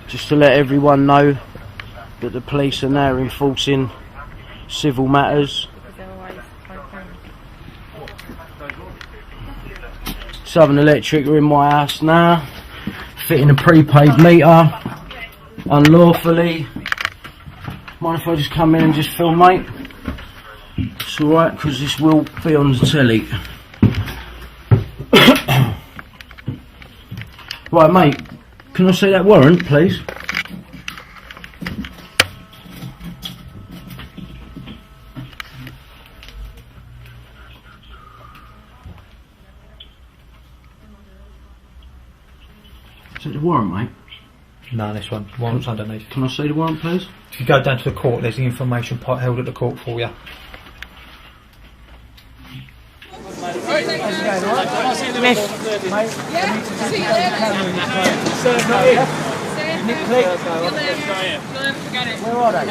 just to let everyone know that the police are now enforcing civil matters. Southern Electric are in my house now, fitting a prepaid meter unlawfully. Mind if I just come in and just film, mate? It's alright, because this will be on the telly. Right, mate, can I see that warrant, please? Is it the warrant, mate? No, this one. Warrant's underneath. Can I see the warrant, please? If you go down to the court, there's the information pot held at the court for you. Where are they?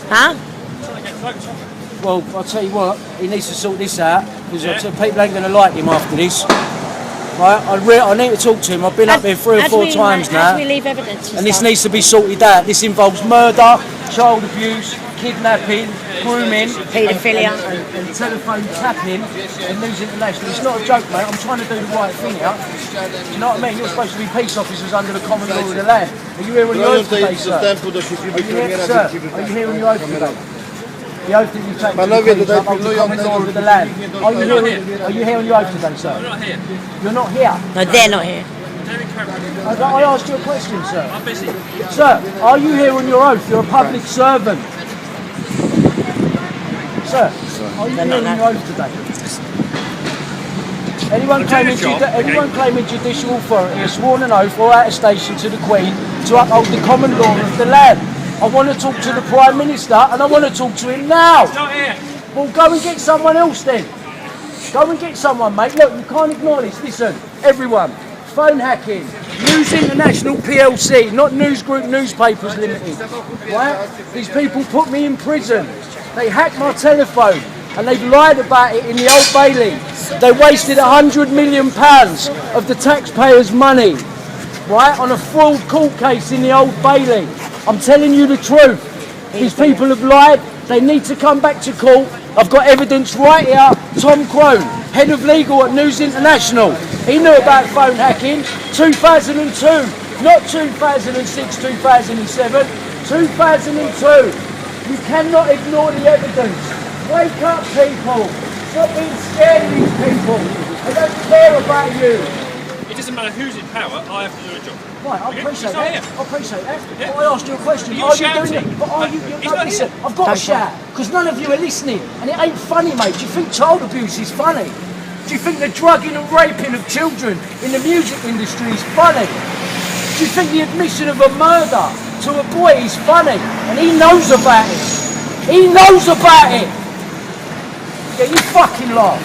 Huh? Well, I'll tell you what, he needs to sort this out, because people ain't going to like him after this. Right, I need to talk to him. I've been up here 3 or 4 times now. We leave evidence and this needs to be sorted out. This involves murder, child abuse, kidnapping, grooming, paedophilia, and telephone tapping and News International. It's not a joke, mate. I'm trying to do the right thing here. Do you know what I mean? You're supposed to be peace officers under the common law of the land. Are you here on your oath today, sir? Are you here on your oath today? The oath that you take to the common law of the land. Are you here on your oath today, sir? I'm not here. You're not here? No, they're not here. I asked you a question, sir. I'm busy. Sir, are you here on your oath? You're a public servant. Sir, are you here on your oath today? Anyone claiming judicial authority has sworn an oath or attestation to the Queen to uphold the common law of the land. I want to talk to the Prime Minister and I want to talk to him now. He's not here. Well, go and get someone else then. Go and get someone, mate. Look, you can't ignore this. Listen, everyone. Phone hacking. News International PLC, not News Group Newspapers Limited. Right? These people put me in prison. They hacked my telephone and they've lied about it in the Old Bailey. They wasted £100 million of the taxpayers' money, right, on a fraud court case in the Old Bailey. I'm telling you the truth. These people have lied. They need to come back to court. I've got evidence right here. Tom Crone, head of legal at News International. He knew about phone hacking. 2002, not 2006, 2007, 2002. You cannot ignore the evidence. Wake up, people. Stop being scared of these people. They don't care about you. It doesn't matter who's in power, I have to do a job. Right, I appreciate that. I appreciate that. Yeah. But I asked you a question. Are you doing it? But are you? No, listen, I've got to shout because none of you are listening, and it ain't funny, mate. Do you think child abuse is funny? Do you think the drugging and raping of children in the music industry is funny? Do you think the admission of a murder to a boy is funny? And he knows about it. He knows about it. Yeah, you fucking laugh.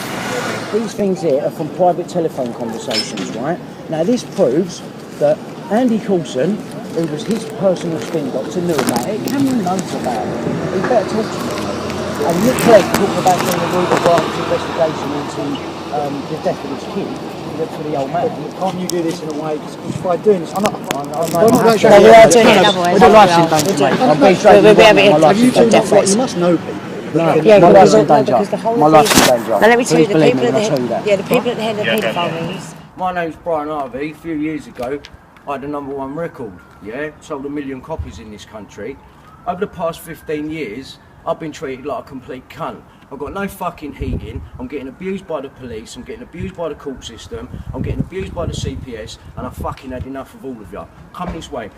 These things here are from private telephone conversations, right? Now this proves that Andy Coulson, who was his personal spin doctor, knew about it. Cameron knows about it. He better talk to me. And Nick Clegg talking about doing a Ruger Branch investigation into the death of his kid for the old man. Can't you do this in a way? Because by doing this, I'm not. We are doing it another way. My life's in danger, mate. I'm being straight. My life's in danger. You must know people. No, yeah, my life's in danger. because the whole My life's in danger. Now let me tell you, Please the believe people me at when the I tell you that. head, the people at the head of the paedophile rings. My name's Brian Harvey. A few years ago, I had a #1 record. Yeah, sold 1 million copies in this country. Over the past 15 years, I've been treated like a complete cunt. I've got no fucking heating. I'm getting abused by the police. I'm getting abused by the court system. I'm getting abused by the CPS, and I've fucking had enough of all of you. Come this way.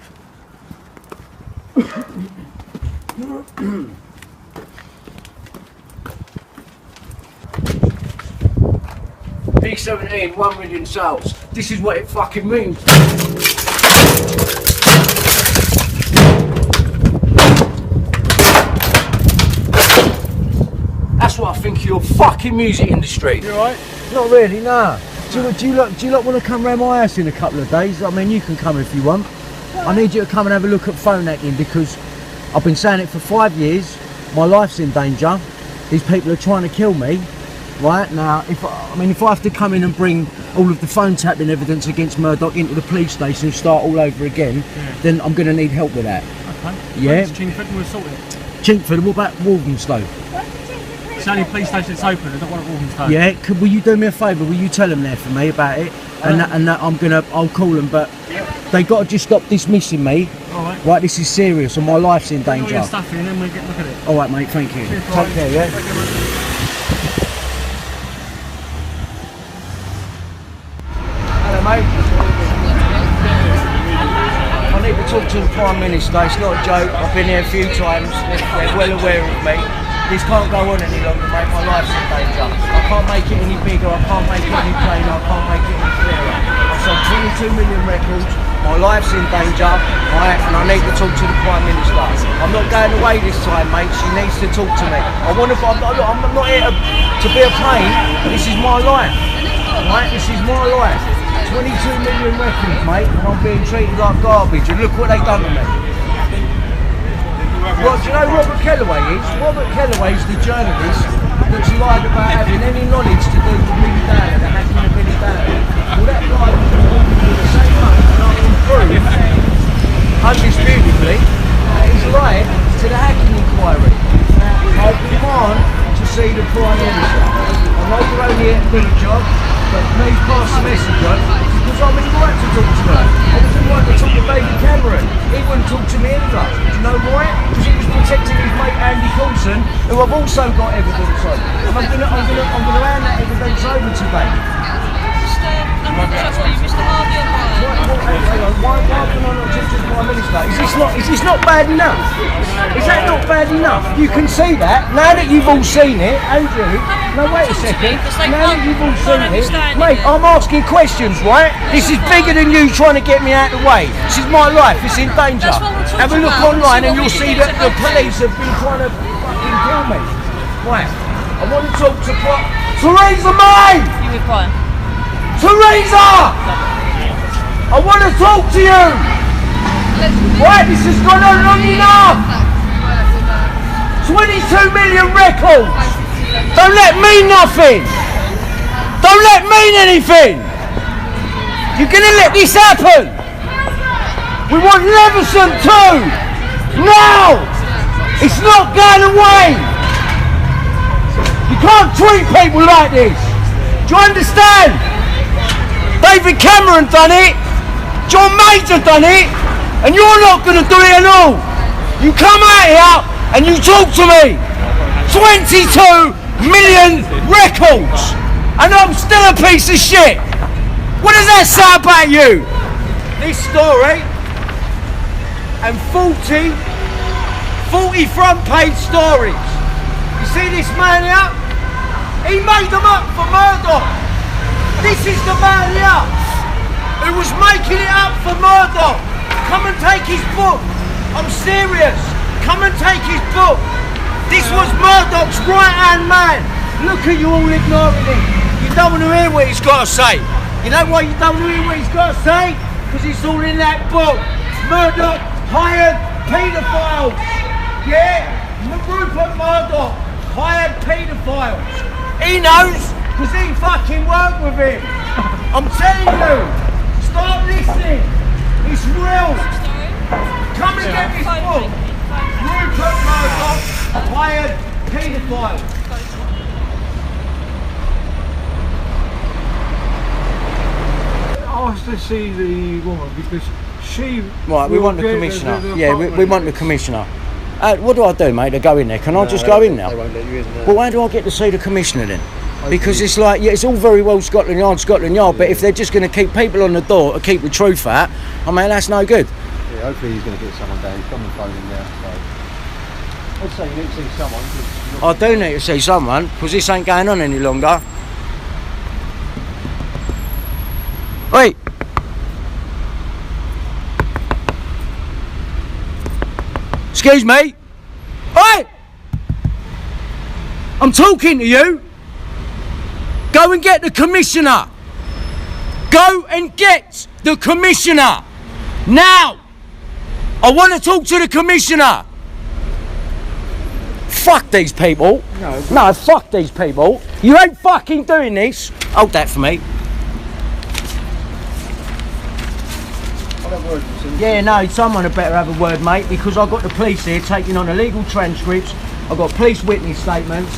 P17, 1 million sales. This is what it fucking means. That's what I think of your fucking music industry. You alright? Not really, nah. Do you lot want to come round my house in a couple of days? I mean, you can come if you want. I need you to come and have a look at phone hacking because I've been saying it for 5 years. My life's in danger. These people are trying to kill me. right? Now, if I have to come in and bring all of the phone tapping evidence against Murdoch into the police station and start all over again, then I'm going to need help with that. Okay. Yeah. Chingford, we'll sort it. Chingford, what about Walthamstow? It's the only police station that's open. I don't want it Walthamstow. Yeah, will you do me a favour? Will you tell them there for me about it? And that I'll call them, but they got to just stop dismissing me. Alright. Right, this is serious and my life's in Put all danger. your stuff in and then we'll get a look at it. Alright mate, thank you. Cheers, Take care, yeah? Hello mate. I need to talk to the Prime Minister, it's not a joke, I've been here a few times, they're well aware of me. This can't go on any longer mate, my life's in danger. I can't make it any bigger, I can't make it any plainer, I can't make it any clearer. I've sold 22 million records, my life's in danger, right, and I need to talk to the Prime Minister. I'm not going away this time mate, she needs to talk to me. I'm not here to be a pain, this is my life, right, this is my life. 22 million records mate, and I'm being treated like garbage, and look what they've done to me. Well, do you know Robert Kellaway is? Robert Kellaway is the journalist that's lied about having any knowledge to do with Billy Dowler, the hacking of Billy Dowler. Well, that guy was the same money, and I can prove, undisputably, that he's lied to the hacking inquiry. Now, I demand to see the Prime Minister. I know you're only here to do a job, but please pass the message on, because I'm in the right to talk to her. I was in the right to talk to David Cameron. He wouldn't talk to me either. Do you know why? Because he was protecting his mate Andy Coulson, who I've also got evidence on. And I'm gonna hand that evidence over to David. Mr. Harvey and Why can I not talk to the Prime Minister? Is this not bad enough? Is that not bad enough? You can see that. Now that you've all seen it, Andrew, no wait a second. Now that you've all seen it, mate, I'm asking questions, right? This is bigger than you trying to get me out of the way. This is my life, it's in danger. Have a look online and you'll see that the police have been trying to fucking kill me. Right, I want to talk to Theresa May! You require. Theresa! I want to talk to you! Right, this has gone on long enough! 22 million records! Don't let mean nothing! Don't let mean anything! You're gonna let this happen! We want Leveson too! Now! It's not going away! You can't treat people like this! Do you understand? David Cameron done it, John Major done it, and you're not going to do it at all. You come out here and you talk to me. 22 million records, and I'm still a piece of shit. What does that say about you? This story, and 40 front page stories. You see this man here? He made them up for Murdoch. This is the man here who was making it up for Murdoch. Come and take his book. I'm serious. Come and take his book. This was Murdoch's right-hand man. Look at you all ignoring him. You don't want to hear what he's got to say. You know why you don't want to hear what he's got to say? Because it's all in that book. Murdoch hired paedophiles. Yeah, Rupert Murdoch hired paedophiles. He knows. Because he fucking worked with him. I'm telling you, start listening. It's real. Come and get this book. Rupert Murdoch hired paedophiles. Asked to see the woman because she... Right, we want the commissioner. Yeah, we want the commissioner. What do I do, mate, to go in there? Can I just go in now? They won't let you in there. Well, why do I get to see the commissioner then? Because it's like, yeah, it's all very well Scotland Yard, but if they're just going to keep people on the door to keep the truth out, I mean, that's no good. Yeah, hopefully he's going to get someone down. He's got the phone in there, so... I'd say you need to see someone. I do need to see someone, because this ain't going on any longer. Wait! Excuse me? Oi! I'm talking to you! Go and get the commissioner! Go and get the commissioner! Now! I want to talk to the commissioner! Fuck these people. No, fuck these people. You ain't fucking doing this. Hold that for me. Yeah, no, someone had better have a word, mate, because I've got the police here taking on illegal transcripts. I've got police witness statements.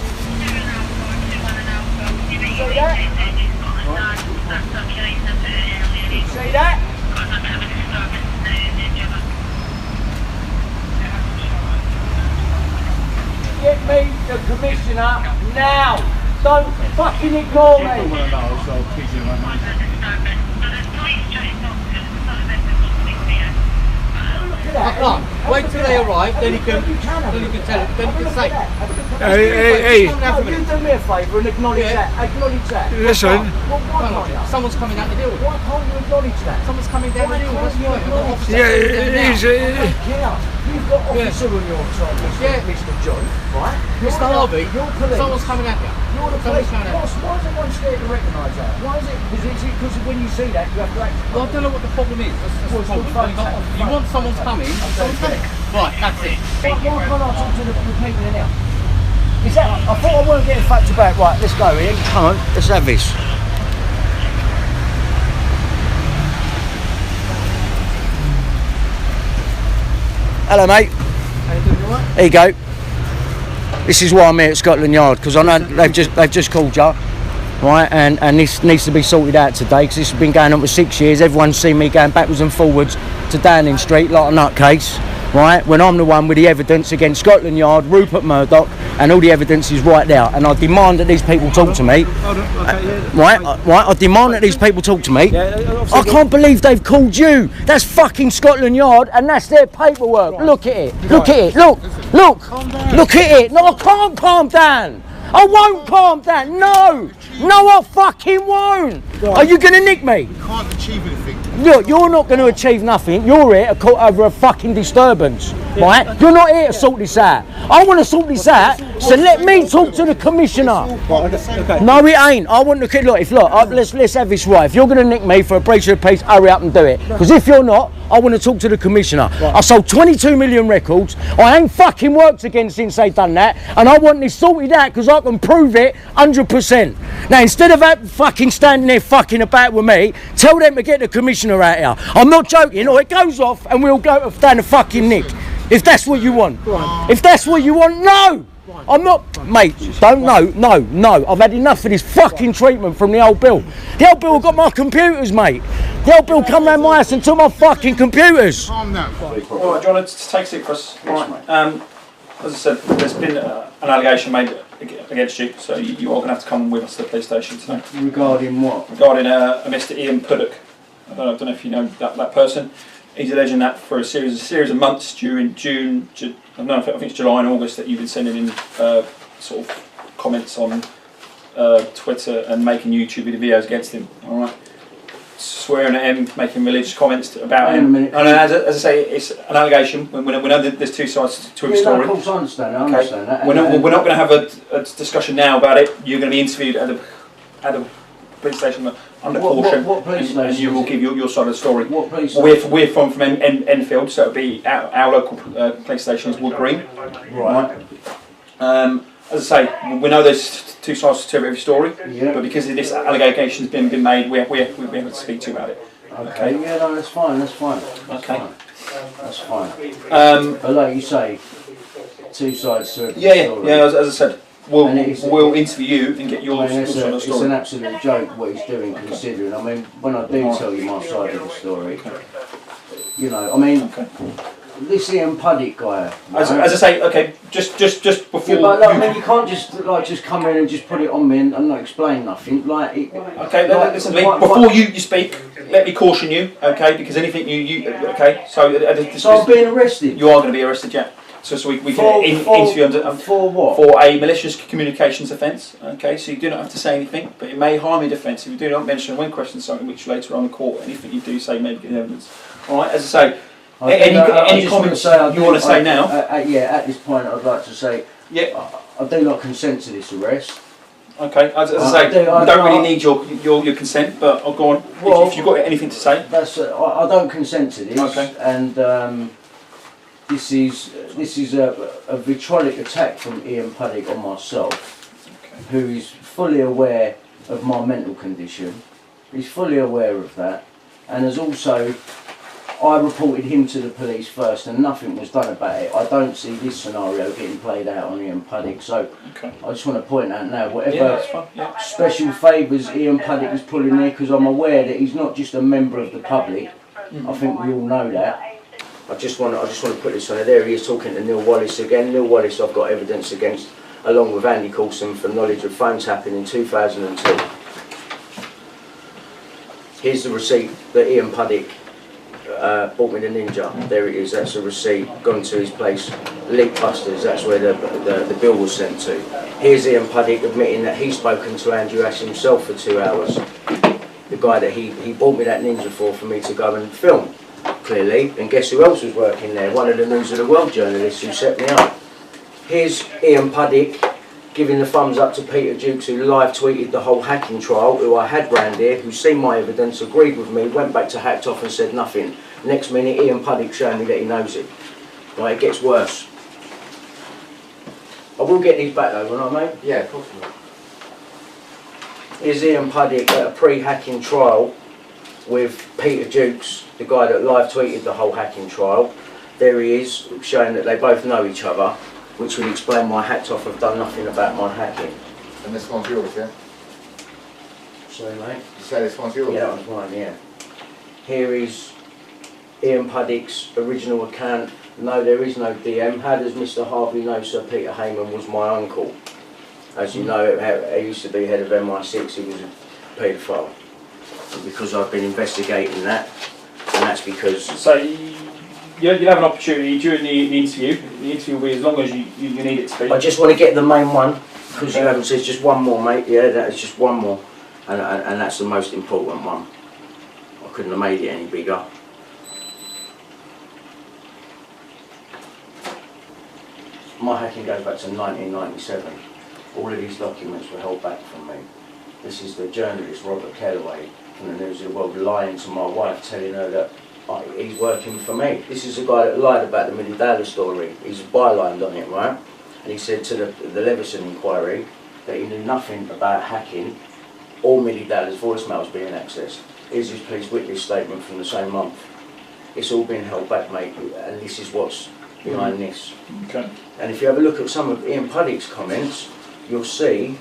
See that? Get me the commissioner now. Don't fucking ignore me. Wait till they arrive, then you can tell it, then you can say. Hey. You do me a favour and acknowledge that. Acknowledge that. Listen. Someone's coming out the deal. Why can't you acknowledge that? Someone's coming down the deal. You've got officer on your side, Mr. John, right? Mr. Harvey, you're police. Someone's coming at you. You're the police. Why is everyone scared to recognise that? Why is it? Because when you see that, you have to act. Well, I don't know what the problem is. That's the problem. You want someone's coming, someone's coming. Right, that's it. Why can't I talk to the people in now? Is that? I thought I weren't getting fucked about. Right, let's go, Ian. Come on, let's have this. Hello, mate. How you doing, all right? There you go. This is why I'm here at Scotland Yard, because I know they've just called you, right? And this needs to be sorted out today, because this has been going on for 6 years. Everyone's seen me going backwards and forwards to Downing Street like a nutcase, right? When I'm the one with the evidence against Scotland Yard, Rupert Murdoch, and all the evidence is right there. And I demand that these people talk to me. Right? I demand that these people talk to me. I can't believe they've called you. That's fucking Scotland Yard, and that's their paperwork. Look at it. Look at it. Look. Look at it. No, I can't calm down. I won't calm down. No, I fucking won't. Are you going to nick me? You can't achieve anything. Look, you're not going to achieve nothing. You're here to call over a fucking disturbance, right? You're not here to sort this out. I want to sort this out, so let me talk to the commissioner. No, it ain't. I want to look. Let's have this right. If you're going to nick me for a breach of the peace, hurry up and do it. Because if you're not, I want to talk to the commissioner. I sold 22 million records. I ain't fucking worked again since they done that, and I want this sorted out because I can prove it 100%. Now, instead of that fucking standing there fucking about with me, tell them to get the commissioner out here. I'm not joking. Or it goes off and we'll go down the fucking nick. If that's what you want. If that's what you want, no. I'm not, mate, no. I've had enough of this fucking treatment from the old Bill. The old Bill got my computers, mate. The old Bill come round my house and took my fucking computers. Calm down. Alright, do you want to take it, Chris? Alright. As I said, there's been an allegation made against you, so you are going to have to come with us to the police station today. Regarding what? Regarding a Mr. Ian Puddock. I don't know if you know that person. He's alleging that for a series of months during June, I think it's July and August, that you've been sending in sort of comments on Twitter and making YouTube videos against him. All right, swearing at him, making religious comments about him. And as I say, it's an allegation. We know that there's two sides to a story. Of course, I understand that. I understand that. We're not going to have a discussion now about it. You're going to be interviewed at a police station under caution, what police station and you will give your side of the story. What police We're from Enfield, so it'll be our local police station is Wood Green. Right. As I say, we know there's two sides to every story, but because of this allegation's been made, we have to speak to you about it. Okay. Yeah, no, that's fine. Okay. That's fine. But like you say, two sides to every story. Yeah. As I said, we'll interview you and get your side of the story. It's an absolute joke what he's doing, considering. I mean, when I do tell you my side of the story, you know, I mean, this Ian Puddock guy. As I say, okay, just before. Yeah, but I mean, you can't just come in and just put it on me and not explain nothing. Okay, listen to me. Before you speak, let me caution you, okay? Because anything you okay? So I'm being arrested. You are going to be arrested, yeah. So we can interview under for what? For a malicious communications offence. Okay, so you do not have to say anything, but it may harm your defence if you do not mention when questioned something which later on the court anything you do say may be evidence. All right, as I say, any comments you want to say now? At this point, I'd like to say, I do not consent to this arrest. Okay, as I say, we don't really need your consent, but I'll go on. If you've got anything to say, I don't consent to this. Okay. And This is a vitriolic attack from Ian Puddick on myself, who is fully aware of my mental condition. He's fully aware of that, and has also, I reported him to the police first and nothing was done about it. I don't see this scenario getting played out on Ian Puddick, so I just want to point out now, whatever special favours Ian Puddick is pulling there, because I'm aware that he's not just a member of the public. I think we all know that. I just want to put this on there. He is talking to Neil Wallace again. Neil Wallace I've got evidence against, along with Andy Coulson, for knowledge of phones happening in 2002. Here's the receipt that Ian Puddick bought me the Ninja. There it is, that's a receipt, gone to his place, Leak Busters, that's where the bill was sent to. Here's Ian Puddick admitting that he's spoken to Andrew Ash himself for 2 hours. The guy that he bought me that Ninja for me to go and film, clearly. And guess who else was working there? One of the News of the World journalists who set me up. Here's Ian Puddick giving the thumbs up to Peter Jukes, who live tweeted the whole hacking trial, who I had round here, who's seen my evidence, agreed with me, went back to Hacked Off and said nothing. Next minute, Ian Puddick showing me that he knows it. Right, it gets worse. I will get these back though, won't I, mate? Yeah, of course not. Here's Ian Puddick at a pre-hacking trial with Peter Jukes, the guy that live tweeted the whole hacking trial. There he is, showing that they both know each other, which would explain why Hacked Off have done nothing about my hacking. And this one's yours, yeah? Sorry, mate? You say this one's yours? Yeah, that one's mine, yeah. Here is Ian Puddick's original account. No, there is no DM. How does Mr. Harvey know Sir Peter Heyman was my uncle? As you know, he used to be head of MI6, he was a paedophile. Because I've been investigating that, and that's because... So you'll have an opportunity during the interview. The interview will be as long as you need it to be. I just want to get the main one, because you haven't said just one more, mate. Yeah, that is just one more, and that's the most important one. I couldn't have made it any bigger. My hacking goes back to 1997. All of these documents were held back from me. This is the journalist Robert Kellaway from the News of the World lying to my wife, telling her that he's working for me. This is the guy that lied about the Millie Dowler story. He's bylined on it, right? And he said to the Leveson inquiry that he knew nothing about hacking or Millie Dowler's voicemails being accessed. Here's his police witness statement from the same month. It's all been held back, mate, and this is what's behind this. Okay. And if you have a look at some of Ian Puddick's comments, you'll see,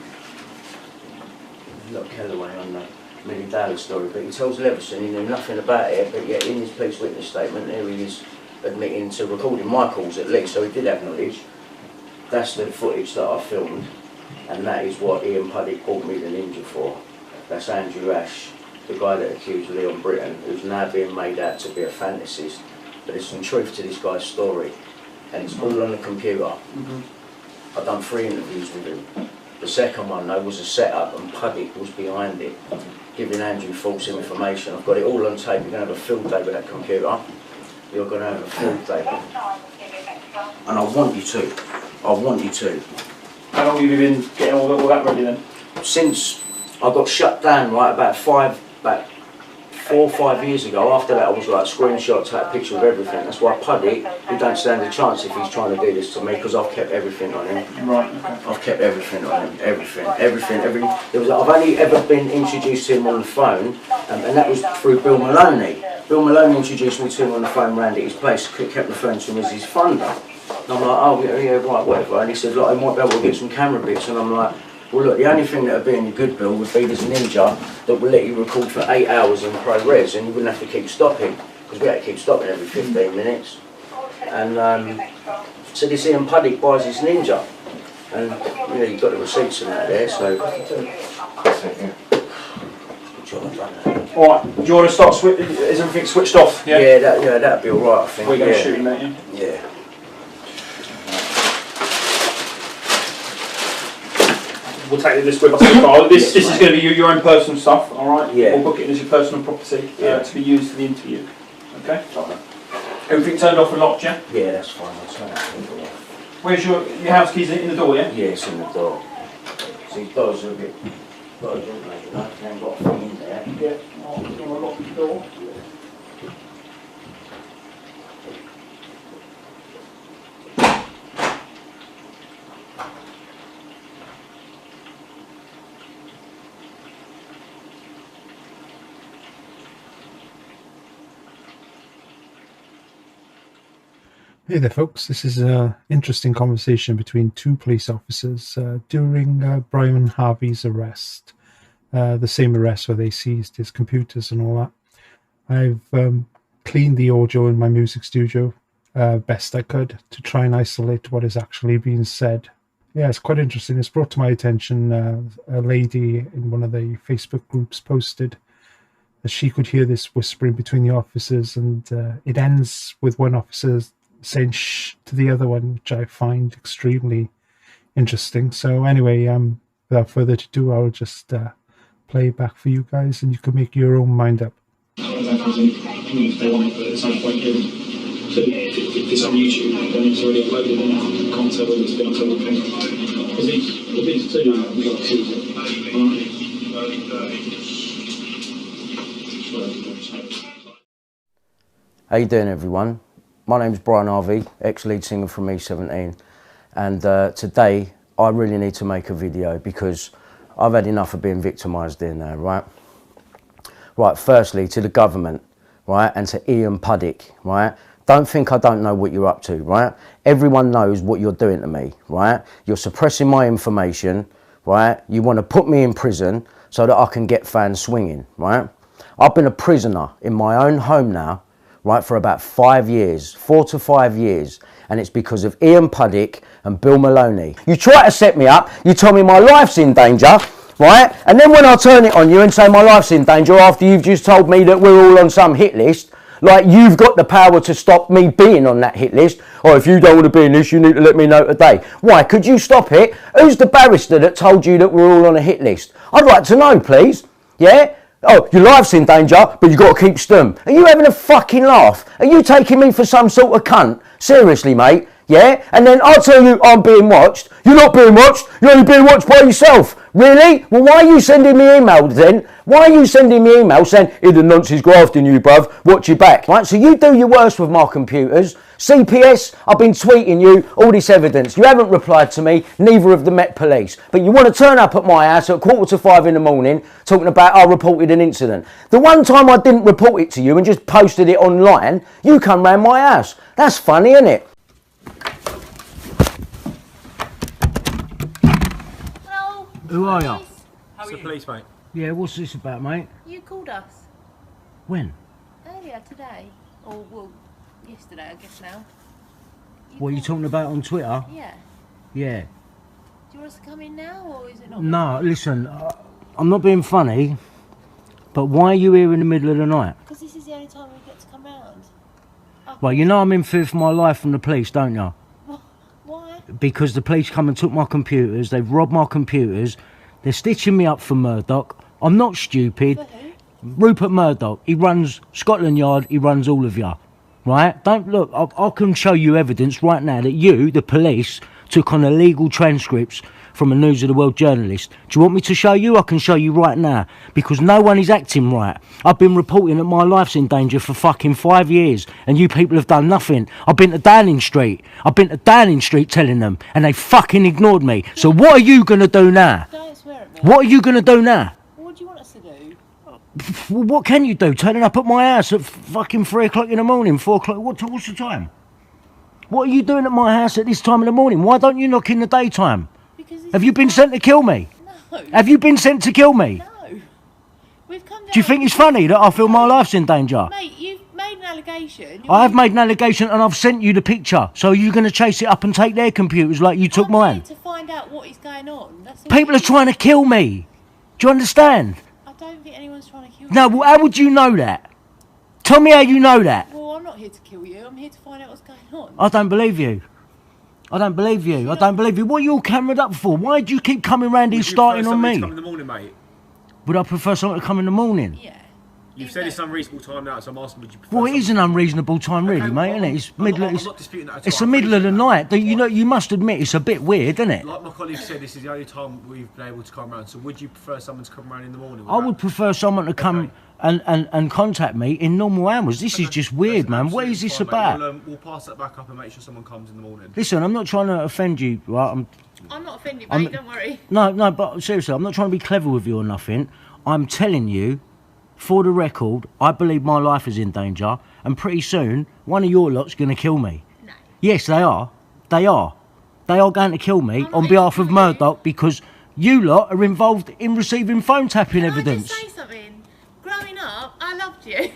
look, Kellaway on the Millie Dowler story, but he tells Leveson he knew nothing about it, but yet in his police witness statement there he is admitting to recording my calls at least, so he did have knowledge. That's the footage that I filmed, and that is what Ian Puddick bought me the Ninja for. That's Andrew Ash, the guy that accused Leon Britton, who's now being made out to be a fantasist. But there's some truth to this guy's story, and it's all on the computer. I've done 3 interviews with him. The second one though was a setup, and Puddick was behind it, giving Andrew false information. I've got it all on tape. You're going to have a field day with that computer. You're going to have a field day. And I want you to. I want you to. How long have you been getting all that ready then? Since I got shut down, right, about 4 or 5 years ago. After that I was like screenshots, had a picture of everything. That's why Puddick, he don't stand a chance if he's trying to do this to me, because I've kept everything on him. Right, okay. I've kept everything on him, everything. I've only ever been introduced to him on the phone, and that was through Bill Maloney. Bill Maloney introduced me to him on the phone round at his place, kept referring to him as his funder. And I'm like, oh yeah, right, whatever. And he said, look, I might be able to get some camera bits, and I'm like, well look, the only thing that would be in your good bill would be this Ninja that will let you record for 8 hours in ProRes, and you wouldn't have to keep stopping, because we had to keep stopping every 15 minutes. And so this Ian Puddick buys this Ninja, and you know, you've got the receipts and that there, so... Alright, do you want to start, is everything switched off? Yeah, yeah, that'd be alright, I think. We're going to shoot that, yeah? Yeah. We'll take this with us as well. This is going to be your own personal stuff, alright? Yeah. We'll book it as your personal property to be used for the interview. Okay? Everything turned off and locked, yeah? Yeah, that's fine. I'll turn that off. Where's your house keys in the door, yeah? Yeah, it's in the door. See, doors are a bit... Doors are like, you know, they ain't got a thing in there. Yeah. I'll lock the door. Hey there, folks. This is an interesting conversation between two police officers during Brian Harvey's arrest. The same arrest where they seized his computers and all that. I've cleaned the audio in my music studio best I could to try and isolate what is actually being said. Yeah, it's quite interesting. It's brought to my attention a lady in one of the Facebook groups posted that she could hear this whispering between the officers, and it ends with one officer saying shh to the other one, which I find extremely interesting. So anyway, without further ado, I'll just play it back for you guys, and you can make your own mind up. So if it's on YouTube, then it's already uploaded and content will just be on top of the thing. Because these two we've got two. How you doing, everyone? My name's Brian Harvey, ex-lead singer from E17, and today I really need to make a video because I've had enough of being victimised here now, right? Right, firstly to the government, right, and to Ian Puddick, right? Don't think I don't know what you're up to, right? Everyone knows what you're doing to me, right? You're suppressing my information, right? You want to put me in prison so that I can get fans swinging, right? I've been a prisoner in my own home now, right, for about 5 years, 4 to 5 years, and it's because of Ian Puddick and Bill Maloney. You try to set me up, you tell me my life's in danger, right? And then when I turn it on you and say my life's in danger after you've just told me that we're all on some hit list, like you've got the power to stop me being on that hit list, or if you don't want to be in this, you need to let me know today. Why? Could you stop it? Who's the barrister that told you that we're all on a hit list? I'd like to know, please. Yeah? Oh, your life's in danger, but you've got to keep stum. Are you having a fucking laugh? Are you taking me for some sort of cunt? Seriously, mate? Yeah? And then I'll tell you I'm being watched. You're not being watched. You're only being watched by yourself. Really? Well, why are you sending me emails then? Why are you sending me emails saying, the nonce is grafting you, bruv, watch your back? Right, so you do your worst with my computers. CPS, I've been tweeting you all this evidence. You haven't replied to me, neither have the Met Police. But you want to turn up at my house at 4:45 in the morning talking about I reported an incident. The one time I didn't report it to you and just posted it online, you come round my house. That's funny, isn't it? Hello. Who are you? It's the police, mate. Yeah, what's this about, mate? You called us When? earlier today, or well, yesterday, I guess now. What are you talking about on Twitter? Yeah. Yeah. Do you want us to come in now, or is it not? No, listen, I'm not being funny, but why are you here in the middle of the night? Because this is the only time we get to come round. Well, you know I'm in fear for my life from the police, don't you? Why? Because the police come and took my computers, they've robbed my computers, they're stitching me up for Murdoch. I'm not stupid. For who? Rupert Murdoch, he runs Scotland Yard, he runs all of you, right? Don't look, I can show you evidence right now that you, the police, took on illegal transcripts from a News of the World journalist. Do you want me to show you? I can show you right now, because no one is acting right. I've been reporting that my life's in danger for fucking 5 years, and you people have done nothing. I've been to Downing Street telling them, and they fucking ignored me. So what are you going to do now? Don't swear at me. What are you going to do now? What do you want us to do? Well, what can you do? Turning up at my house at fucking 3 o'clock in the morning, 4 o'clock, what's the time? What are you doing at my house at this time in the morning? Why don't you knock in the daytime? Have you been sent to kill me? No. Have you been sent to kill me? No. We've come down. Do you think it's funny that I feel my life's in danger? Mate, you've made an allegation. I have made an allegation and I've sent you the picture. So are you going to chase it up and take their computers like you took I'm mine? here to find out what is going on. That's all People are trying to kill me. Do you understand? I don't think anyone's trying to kill No, you. well, how would you know that? Tell me how you know that. Well, I'm not here to kill you. I'm here to find out what's going on. I don't believe you. I don't believe you. I don't believe you. What are you all cameraed up for? Why do you keep coming round here starting on me? Come in the morning, mate. Would I prefer someone to come in the morning? Yeah. You've said it's unreasonable time now, so I'm asking, would you prefer? Well, it is an unreasonable time, really, Okay, mate, well, isn't it? It's I'm middle. not It's disputing that at all. it's the I'm middle of the appreciating night. that. You know, you must admit it's a bit weird, isn't it? Like my colleague said, this is the only time we've been able to come around. So would you prefer someone to come around in the morning? I would prefer someone to come and contact me in normal hours. This is just weird, man. What is this about? We'll pass that back up and make sure someone comes in the morning. Listen, I'm not trying to offend you, right? I'm not offended, mate. Don't worry. No, but seriously, I'm not trying to be clever with you or nothing. I'm telling you, for the record, I believe my life is in danger, and pretty soon, one of your lot's going to kill me. No. Yes, they are. They are. They are going to kill me on behalf of Murdoch because you lot are involved in receiving phone tapping evidence. Can I just say something? Growing up, I loved you.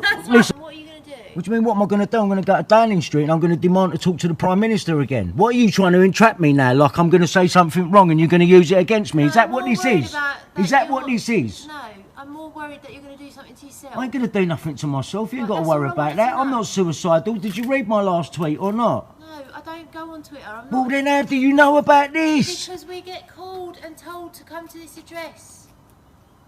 That's Listen, what are you going to do? what do you mean, what am I going to do? I'm going to go to Downing Street and I'm going to demand to talk to the Prime Minister again. What are you trying to entrap me now? Like I'm going to say something wrong and you're going to use it against me? Is that what this is? Is that what this is? No, I'm more worried that you're going to do something to yourself. I ain't going to do nothing to myself. You ain't got to That's worry all I about wanted that. to I'm know. not suicidal. Did you read my last tweet or not? No, I don't go on Twitter. I'm Well, not. then how do you know about this? Because we get called and told to come to this address.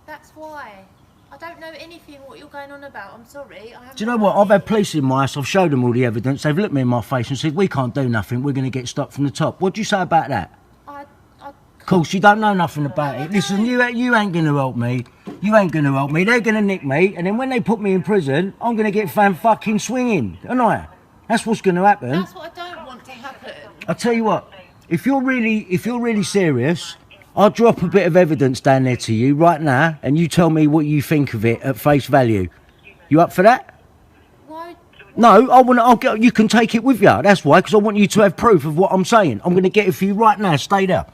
That's why. I don't know anything what you're going on about. I'm sorry. I Do you know what? I've had police in my house. I've showed them all the evidence. They've looked me in my face and said, we can't do nothing. We're going to get stopped from the top. What do you say about that? Of course, you don't know nothing about it. Listen, you ain't going to help me. You ain't going to help me. They're going to nick me. And then when they put me in prison, I'm going to get found fucking swinging. Aren't I? That's what's going to happen. That's what I don't want to happen. I'll tell you what. If you're really serious, I'll drop a bit of evidence down there to you right now, and you tell me what you think of it at face value. You up for that? Why? No, you can take it with you. That's why, because I want you to have proof of what I'm saying. I'm going to get it for you right now. Stay there.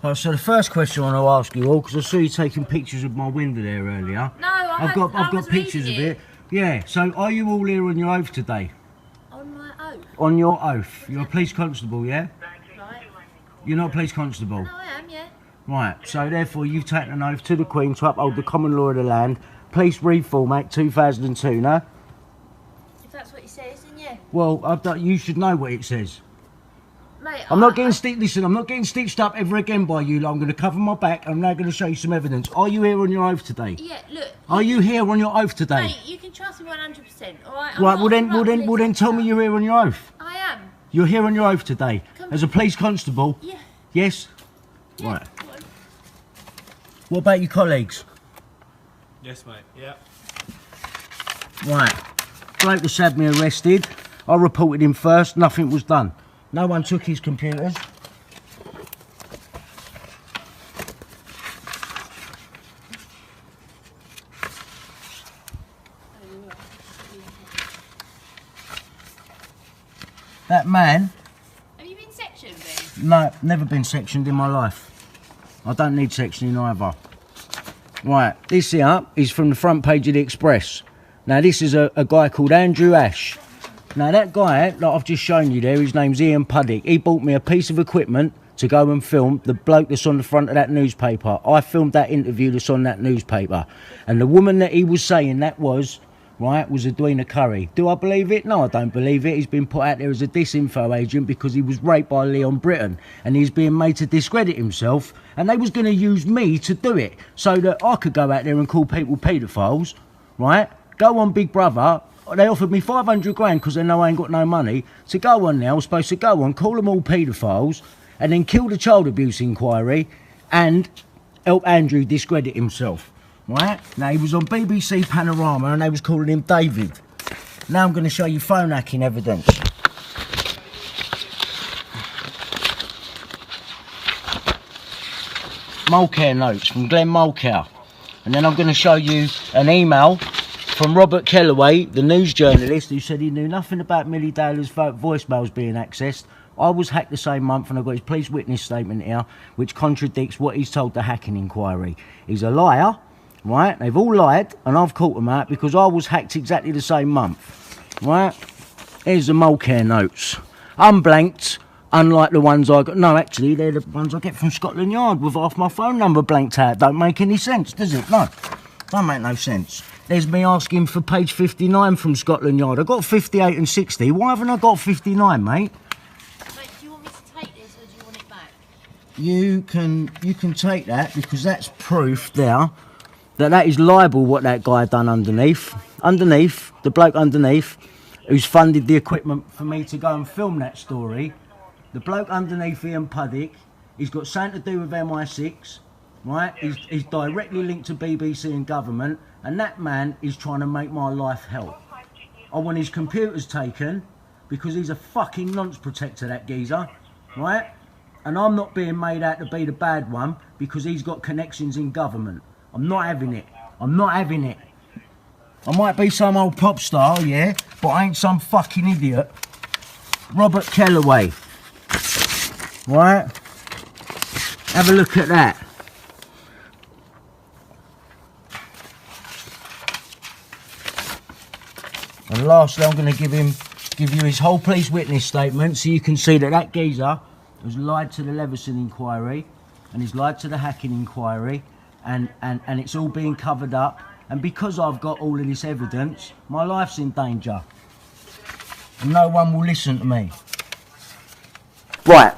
Right, so the first question I want to ask you all, because I saw you taking pictures of my window there earlier. No, I've got pictures of it. Yeah. So are you all here on your oath today? On my oath? On your oath. You're a police constable, yeah? Right. You're not a police constable? No, I am, yeah. Right, so therefore you've taken an oath to the Queen to uphold the common law of the land. Police Reform Act 2002, no? If that's what it says, then yeah. Well, you should know what it says. Mate, I'm not getting stitched up ever again by you. I'm going to cover my back. I'm now going to show you some evidence. Are you here on your oath today? Yeah, look. Are you here on your oath today? Mate, you can trust me 100%, alright? Right, well then tell me you're here on your oath. I am. You're here on your oath today. As a police constable? Yeah. Yes? Yeah. Right. What about your colleagues? Yes, mate. Yeah. Right. Bloke that's had me arrested. I reported him first. Nothing was done. No one took his computers. That man... Have you been sectioned then? No, never been sectioned in my life. I don't need sectioning either. Right, this here is from the front page of the Express. Now this is a guy called Andrew Ash. Now that guy that I've just shown you there, his name's Ian Puddick. He bought me a piece of equipment to go and film the bloke that's on the front of that newspaper. I filmed that interview that's on that newspaper. And the woman that he was saying that was, right, was Edwina Curry. Do I believe it? No, I don't believe it. He's been put out there as a disinfo agent because he was raped by Leon Britton. And he's being made to discredit himself. And they was going to use me to do it. So that I could go out there and call people paedophiles, right? Go on Big Brother. They offered me 500 grand because they know I ain't got no money to go on now. I was supposed to go on, call them all paedophiles, and then kill the child abuse inquiry and help Andrew discredit himself. Right? Now, he was on BBC Panorama and they was calling him David. Now I'm going to show you phone hacking evidence. Mulcair notes from Glenn Mulcair. And then I'm going to show you an email from Robert Kellaway, the news journalist, who said he knew nothing about Millie Dowler's voicemails being accessed. I was hacked the same month and I've got his police witness statement here, which contradicts what he's told the hacking inquiry. He's a liar, right? They've all lied and I've caught them out because I was hacked exactly the same month, right? Here's the Mulcair notes. Unblanked, unlike the ones I got. No, actually, they're the ones I get from Scotland Yard with half my phone number blanked out. Don't make any sense, does it? No, don't make no sense. There's me asking for page 59 from Scotland Yard. I got 58 and 60. Why haven't I got 59, mate? Mate, do you want me to take this or do you want it back? You can take that because that's proof there that is libel what that guy done underneath. Underneath, the bloke underneath, who's funded the equipment for me to go and film that story. The bloke underneath Ian Puddick, he's got something to do with MI6, right? He's directly linked to BBC and government, and that man is trying to make my life hell. I want his computers taken because he's a fucking nonce protector, that geezer, right? And I'm not being made out to be the bad one because he's got connections in government. I'm not having it. I'm not having it. I might be some old pop star, yeah, but I ain't some fucking idiot. Robert Kellaway. Right? Have a look at that. And lastly, I'm going to give you his whole police witness statement, so you can see that that geezer has lied to the Leveson inquiry, and he's lied to the hacking inquiry, and it's all being covered up. And because I've got all of this evidence, my life's in danger. And no one will listen to me. Right.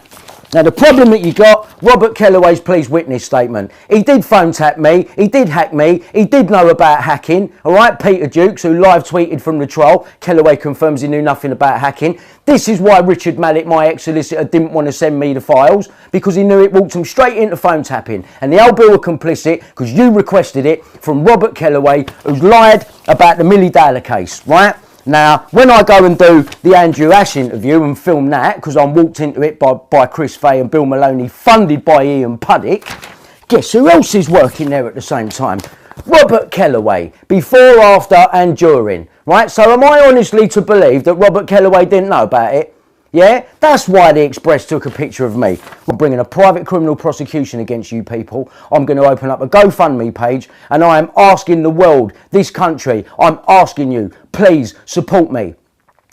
Now, the problem that you got, Robert Kellaway's police witness statement. He did phone tap me, he did hack me, he did know about hacking, all right? Peter Dukes, who live tweeted from the trial, Kellaway confirms he knew nothing about hacking. This is why Richard Mallett, my ex-solicitor, didn't want to send me the files, because he knew it walked him straight into phone tapping. And the old bill were complicit, because you requested it from Robert Kellaway, who's lied about the Millie Dowler case, right? Now, when I go and do the Andrew Ash interview and film that, because I'm walked into it by Chris Fay and Bill Maloney, funded by Ian Puddick, guess who else is working there at the same time? Robert Kellaway, before, after and during, right? So am I honestly to believe that Robert Kellaway didn't know about it? Yeah? That's why the Express took a picture of me. I'm bringing a private criminal prosecution against you people. I'm going to open up a GoFundMe page, and I am asking the world, this country, I'm asking you, please support me.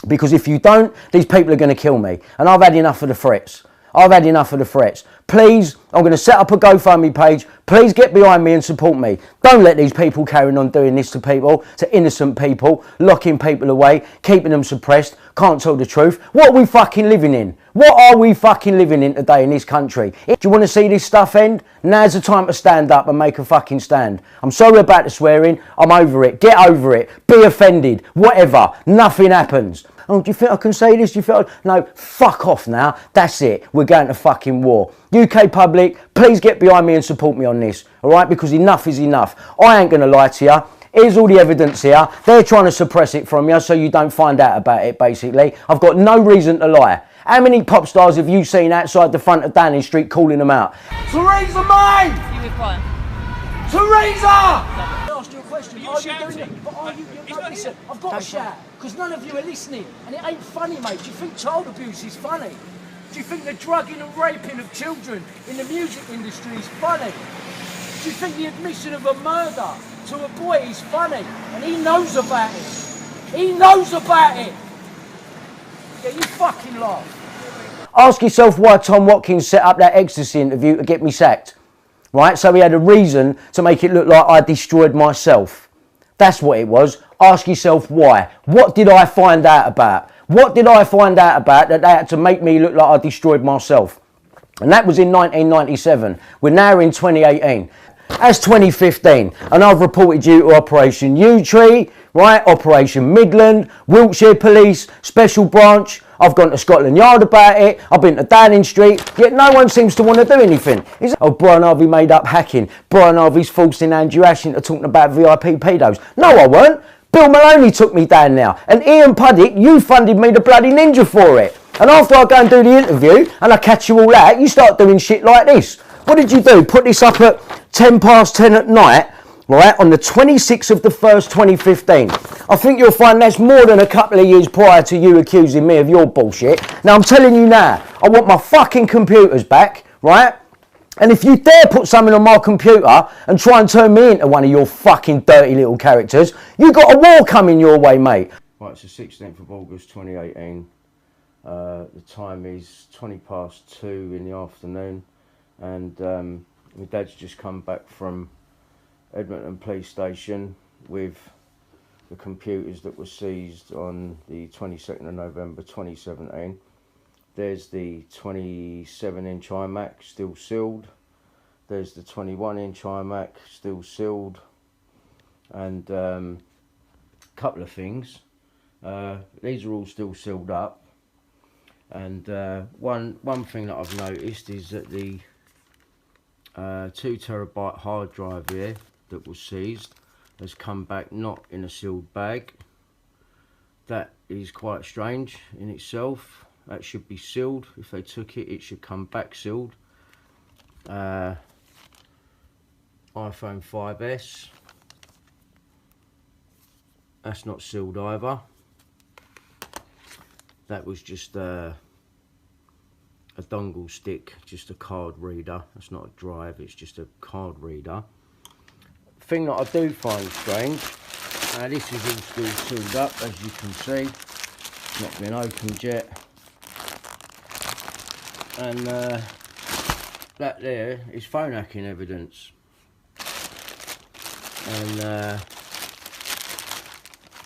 Because if you don't, these people are going to kill me. And I've had enough of the threats. I've had enough of the threats. Please, I'm going to set up a GoFundMe page. Please get behind me and support me. Don't let these people carrying on doing this to people, to innocent people, locking people away, keeping them suppressed, can't tell the truth. What are we fucking living in? What are we fucking living in today in this country? Do you want to see this stuff end? Now's the time to stand up and make a fucking stand. I'm sorry about the swearing. I'm over it. Get over it. Be offended. Whatever. Nothing happens. Oh, do you think I can say this? Do you feel? No, fuck off now. That's it. We're going to fucking war. UK public, please get behind me and support me on this. All right? Because enough is enough. I ain't going to lie to you. Here's all the evidence here. They're trying to suppress it from you so you don't find out about it, basically. I've got no reason to lie. How many pop stars have you seen outside the front of Downing Street calling them out? Theresa May! You reply. Theresa! I asked you a question. Are you doing it? But are you? No, listen, I've got to shout because none of you are listening, and it ain't funny, mate. Do you think child abuse is funny? Do you think the drugging and raping of children in the music industry is funny? Do you think the admission of a murder to a boy is funny? And he knows about it. He knows about it. Yeah, you fucking laugh. Ask yourself why Tom Watkins set up that ecstasy interview to get me sacked. Right? So he had a reason to make it look like I destroyed myself. That's what it was. Ask yourself why. What did I find out about? What did I find out about that they had to make me look like I destroyed myself? And that was in 1997. We're now in 2018. That's 2015. And I've reported you to Operation U-Tree, right? Operation Midland, Wiltshire Police, Special Branch. I've gone to Scotland Yard about it. I've been to Downing Street. Yet no one seems to want to do anything. Oh, Brian Harvey made up hacking. Brian Harvey's forcing Andrew Ash into talking about VIP pedos. No, I weren't. Bill Maloney took me down now. And Ian Puddick, you funded me the bloody ninja for it. And after I go and do the interview and I catch you all out, you start doing shit like this. What did you do? Put this up at 10:10 at night, right, on the 26th of the 1st, 2015. I think you'll find that's more than a couple of years prior to you accusing me of your bullshit. Now, I'm telling you now, I want my fucking computers back, right? And if you dare put something on my computer and try and turn me into one of your fucking dirty little characters, you got a war coming your way, mate. Right, it's the 16th of August, 2018. The time is 2:20 in the afternoon. And my dad's just come back from Edmonton Police Station with the computers that were seized on the 22nd of November 2017. There's the 27-inch iMac still sealed. There's the 21-inch iMac still sealed. And a couple of things. These are all still sealed up. And one thing that I've noticed is that the 2 terabyte hard drive here that was seized has come back not in a sealed bag. That is quite strange in itself. That should be sealed. If they took it, it should come back sealed. iPhone 5S. That's not sealed either. That was just a dongle stick, just a card reader. That's not a drive, it's just a card reader. Thing that I do find strange, this is all still sealed up, as you can see. It's not been opened yet. And that there is phone hacking evidence. And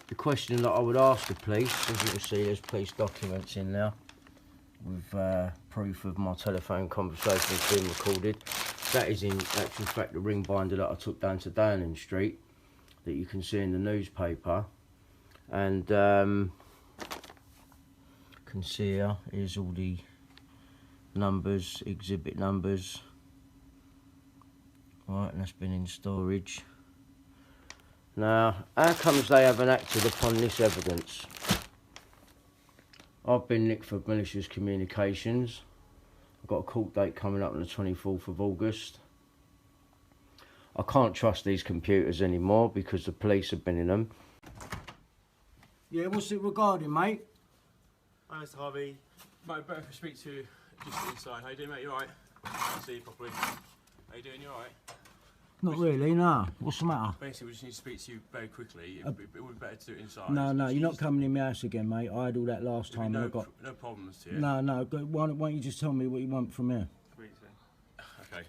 the question that I would ask the police, as you can see there's police documents in there with proof of my telephone conversation being recorded. That is in actual fact the ring binder that I took down to Downing Street that you can see in the newspaper. And you can see here, here's all the numbers, exhibit numbers. Right, and that's been in storage. Now, how comes they haven't acted upon this evidence? I've been nicked for malicious communications. I've got a court date coming up on the 24th of August. I can't trust these computers anymore because the police have been in them. Yeah, what's it regarding, mate? Hi, Mr. Harvey. Mate, better if I speak to you just inside. How you doing, mate? You alright? I see you properly. How you doing? You alright? Not really, no. What's the matter? Basically, we just need to speak to you very quickly. It would be better to do it inside. No, you're not coming in my house again, mate. I had all that last time and I got... No problems here. No, why don't you just tell me what you want from here? Okay.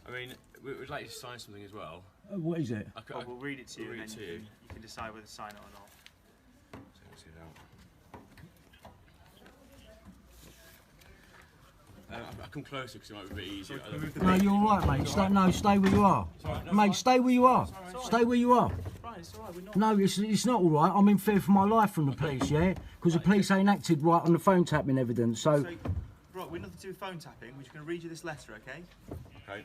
I mean, we'd like you to sign something as well. What is it? We'll read it to you, and then you can decide whether to sign it or not. I'll come closer because it might be a bit easier. No, you're all right, mate. Stay where you are. Mate, stay where you are. Stay where you are. Right, it's all right, we're not... No, it's not all right. I'm in fear for my life from the police, yeah? Because the police ain't acted right on the phone tapping evidence, so... Right, we're nothing to do with phone tapping. We're just going to read you this letter, okay? Okay.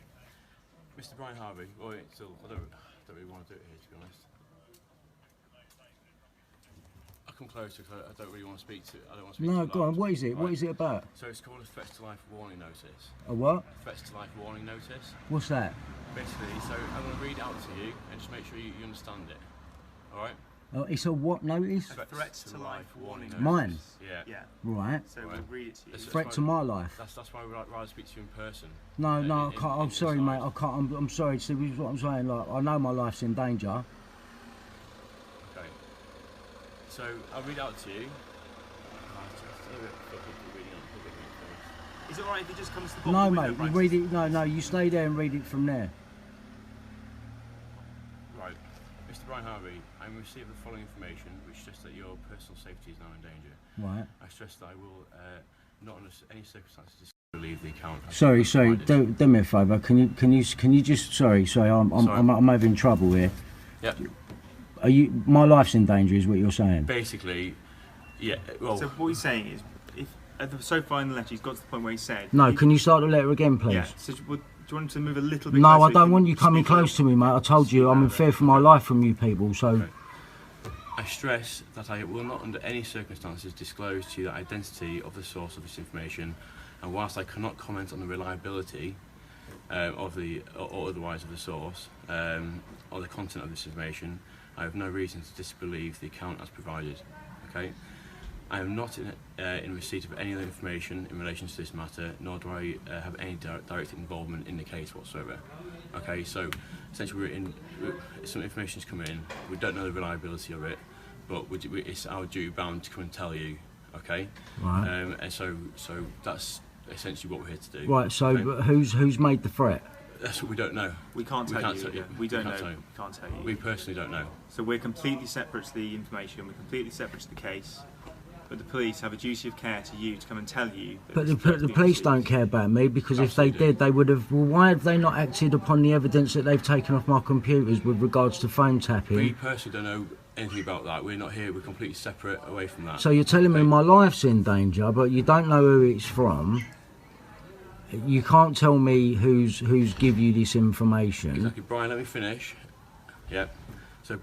Mr. Brian Harvey, well, still, I don't really want to do it here, to be honest. I'll come closer because I don't really want to speak to... I don't want to speak to you. No, go on. What is it? Right. What is it about? So it's called a threats to life warning notice. A what? Threats to life warning notice. What's that? Basically, so I'm going to read it out to you and just make sure you understand it. All right? Oh, it's a what notice? A threats to life warning notice. Mine? Yeah. Right. So we'll read it to you. Threat to my life? That's why we'd rather speak to you in person. No, I can't. I'm sorry, mate. I can't. I'm sorry. See, this is what I'm saying. Like, I know my life's in danger. Okay. So I'll read out to you. Is it alright if it just comes to the No, bottom? mate. You read it. No. You stay there and read it from there. Right, Mr. Brian Harvey, I received the following information, which suggests that your personal safety is now in danger. Right. I stress that I will not under any circumstances leave the account. Sorry. Do me a favour. Can you just? Sorry. I'm having trouble here. Yep. Are you? My life's in danger, is what you're saying? Basically, yeah. Well. So what he's saying is, if so far in the letter he's got to the point where he said. No. Can you start the letter again, please? Yeah. So do you want him to move a little bit? No, closer? I don't want you coming close to me, mate. I told you I'm in fear for my life from you people. So. Okay. I stress that I will not under any circumstances disclose to you the identity of the source of this information, and whilst I cannot comment on the reliability of the or otherwise of the source or the content of this information, I have no reason to disbelieve the account as provided. Okay, I am not in receipt of any other information in relation to this matter, nor do I have any direct involvement in the case whatsoever. Okay, so essentially some information's come in, we don't know the reliability of it, but it's our duty bound to come and tell you, okay? Right. And so that's essentially what we're here to do. Right, so okay? who's made the threat? That's what we don't know. We can't tell you. We don't know. We can't tell you. We personally don't know. So we're completely separate to the information, we're completely separate to the case. But the police have a duty of care to you to come and tell you. But the police don't care about me, because if they did, they would have. Well, why have they not acted upon the evidence that they've taken off my computers with regards to phone tapping? We personally don't know anything about that. We're not here. We're completely separate away from that. So you're telling me my life's in danger, but you don't know who it's from. You can't tell me who's give you this information. Exactly, Brian. Let me finish. Yeah. So,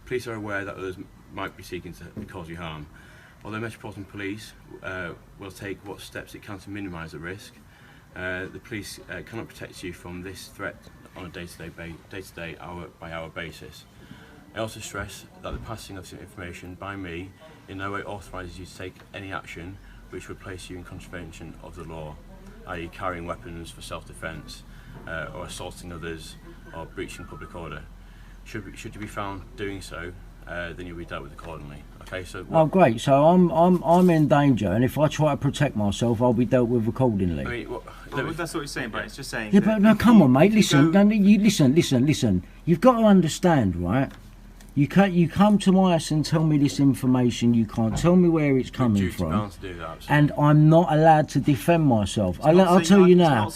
police are aware that others might be seeking to cause you harm. Although Metropolitan Police will take what steps it can to minimise the risk, the police cannot protect you from this threat on a day-to-day, hour-by-hour basis. I also stress that the passing of this information by me in no way authorises you to take any action which would place you in contravention of the law, i.e. carrying weapons for self-defence, or assaulting others, or breaching public order. Should you be found doing so, then you'll be dealt with accordingly. Okay, so. Oh, great. So I'm in danger, and if I try to protect myself, I'll be dealt with accordingly. I mean, Well, that's what he's saying, but it's just saying. Yeah, but no, come on, mate. Listen, listen. You've got to understand, right? You come to my house and tell me this information. You can't tell me where it's coming from, and I'm not allowed to defend myself. I'll tell you now.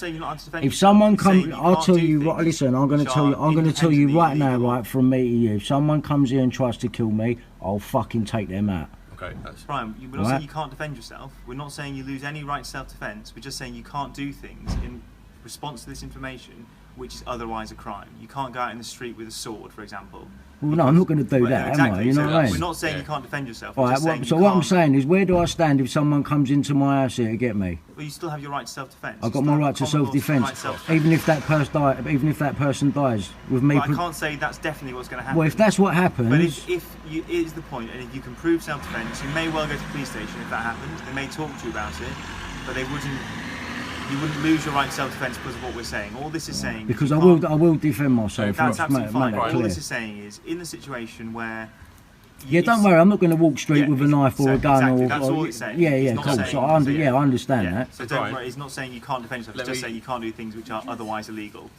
If someone comes, I'll tell you. Right, listen, I'm going to tell you. I'm going to tell you right now, right, from me to you. If someone comes here and tries to kill me, I'll fucking take them out. Okay, that's Brian, we're not saying you can't defend yourself. We're not saying you lose any right to self-defence. We're just saying you can't do things in response to this information which is otherwise a crime. You can't go out in the street with a sword, for example. Well, no, I'm not going to do that, exactly. am I? You know what I mean? We're not saying you can't defend yourself. All right, so what I'm saying is, where do I stand if someone comes into my house here to get me? Well, you still have your right to self-defence. I've got my right to self-defence, even if that person dies with me. Well, I can't say that's definitely what's going to happen. Well, if that's what happens. But if it is the point, and if you can prove self-defence, you may well go to the police station if that happens. They may talk to you about it, but they wouldn't. You wouldn't lose your right to self-defence because of what we're saying. All this is saying... Because I will defend myself. That's absolutely fine. All this is saying is, in the situation where... Yeah, don't worry, I'm not going to walk straight with a knife or a gun. Exactly, that's all it's saying. Yeah, cool. So I understand that. So don't worry, it's not saying you can't defend yourself, it's just saying you can't do things which are otherwise illegal.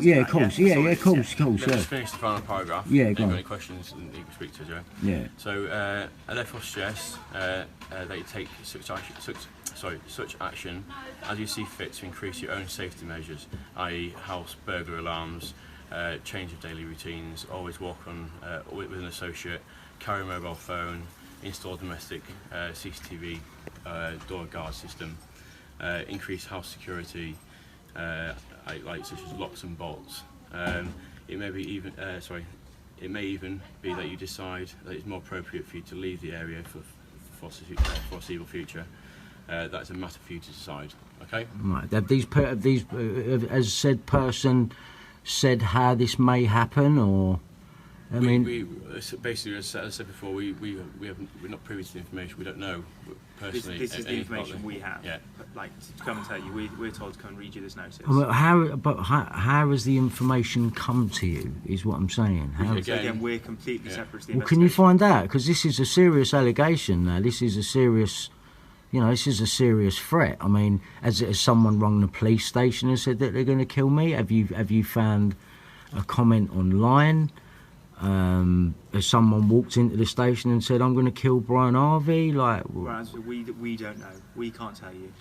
Yeah, of course. Yeah, of course. Let's just finish the final paragraph. Yeah, go on. If you've got any questions, you can speak to us, yeah? So, I therefore suggest that you take such action as you see fit to increase your own safety measures, i.e. house burglar alarms, change of daily routines, always walk on with an associate, carry a mobile phone, install domestic CCTV door guard system, increase house security, like such as locks and bolts. It may even be that you decide that it's more appropriate for you to leave the area for foreseeable future. That's a matter for you to decide. Okay. Right. Has said person said how this may happen, or? I mean, basically, as I said before, we're not privy to the information. We don't know personally. This is the information we have. Yeah. Like to come and tell you, we're told to come and read you this notice. Well, how has the information come to you? Is what I'm saying. Again, we're completely separate. Well, can you find out? Because this is a serious allegation. Now, this is a serious. This is a serious threat. I mean, has someone rung the police station and said that they're going to kill me? Have you found a comment online? Has someone walked into the station and said, I'm going to kill Brian Harvey? We don't know. We can't tell you.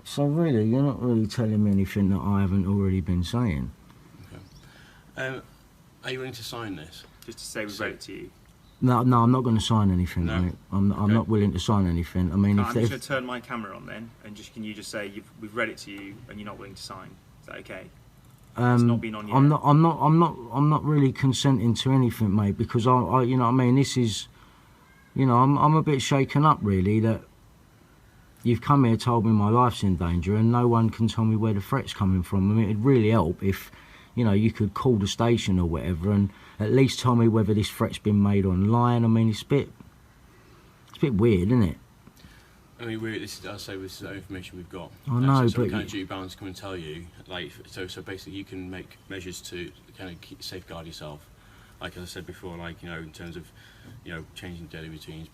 So really, you're not really telling me anything that I haven't already been saying. Okay. Are you willing to sign this? Just to say we wrote it to you? No, I'm not going to sign anything, mate. I'm not willing to sign anything. I mean, I'm just going to turn my camera on then, and can you just say we've read it to you and you're not willing to sign? Is that okay? It's not been on yet. I'm not really consenting to anything, mate, because I you know what I mean, this is, I'm a bit shaken up really that you've come here, told me my life's in danger, and no one can tell me where the threat's coming from. I mean, it'd really help if, you could call the station or whatever and at least tell me whether this threat's been made online. I mean, it's a bit weird, isn't it? I mean, this is the information we've got. I know, so but we're kind of duty bound to come and tell you, so basically you can make measures to kind of safeguard yourself. Like as I said before, in terms of, changing daily routines.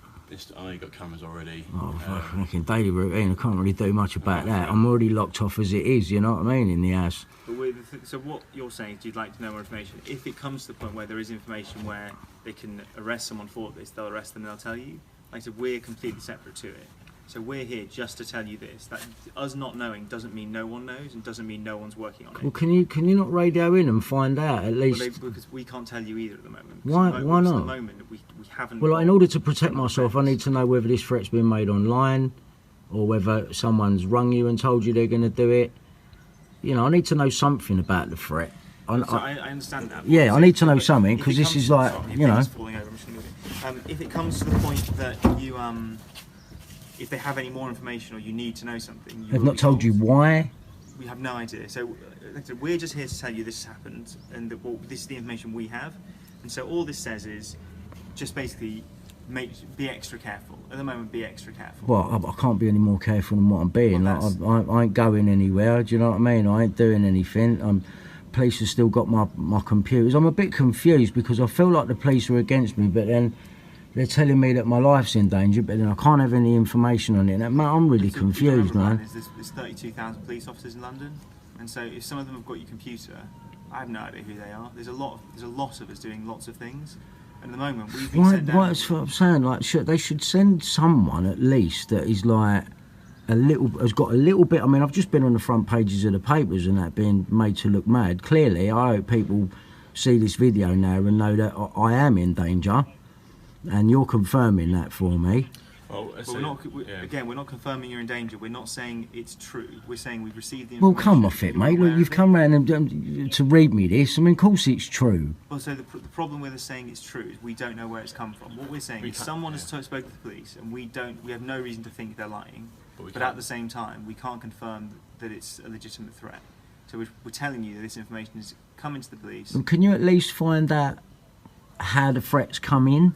I know you've got cameras already. Oh, fucking daily routine. I can't really do much about that. I'm already locked off as it is. You know what I mean, in the house. So what you're saying is you'd like to know more information. If it comes to the point where there is information where they can arrest someone for this, they'll arrest them and they'll tell you. Like I said, we're completely separate to it. So we're here just to tell you this. That us not knowing doesn't mean no one knows, and doesn't mean no one's working on it. Well, can you not radio in and find out at least? Well, because we can't tell you either at the moment. Why not? At the moment, we haven't. Well, in order to protect myself, I need to know whether this threat's been made online, or whether someone's rung you and told you they're going to do it. I need to know something about the threat. I understand that. Yeah, I need to know something because this is like, If it comes to the point that you if they have any more information or you need to know something, they've not told you why. We have no idea. So we're just here to tell you this has happened, and this is the information we have. And so all this says is just basically be extra careful. At the moment, be extra careful. Well, I can't be any more careful than what I'm being. Well, like, I ain't going anywhere, do you know what I mean? I ain't doing anything. Police have still got my computers. I'm a bit confused because I feel like the police are against me, but then they're telling me that my life's in danger, but then I can't have any information on it. And I'm really confused, man. There's 32,000 police officers in London, and so if some of them have got your computer, I have no idea who they are. There's a lot of us doing lots of things. And at the moment, we've been sent down. Right, that's what I'm saying. Like, they should send someone at least that is like has got a little bit. I mean, I've just been on the front pages of the papers and that being made to look mad. Clearly, I hope people see this video now and know that I am in danger, and you're confirming that for me. Well, again, we're not confirming you're in danger. We're not saying it's true. We're saying we've received the information. Well, come off it, mate. Look, you've come round to read me this. I mean, of course it's true. Well, so the problem with us saying it's true is we don't know where it's come from. What we're saying is someone has spoken to the police, and we have no reason to think they're lying. But at the same time, we can't confirm that it's a legitimate threat. So we're telling you that this information has come into the police. And can you at least find out how the threats come in?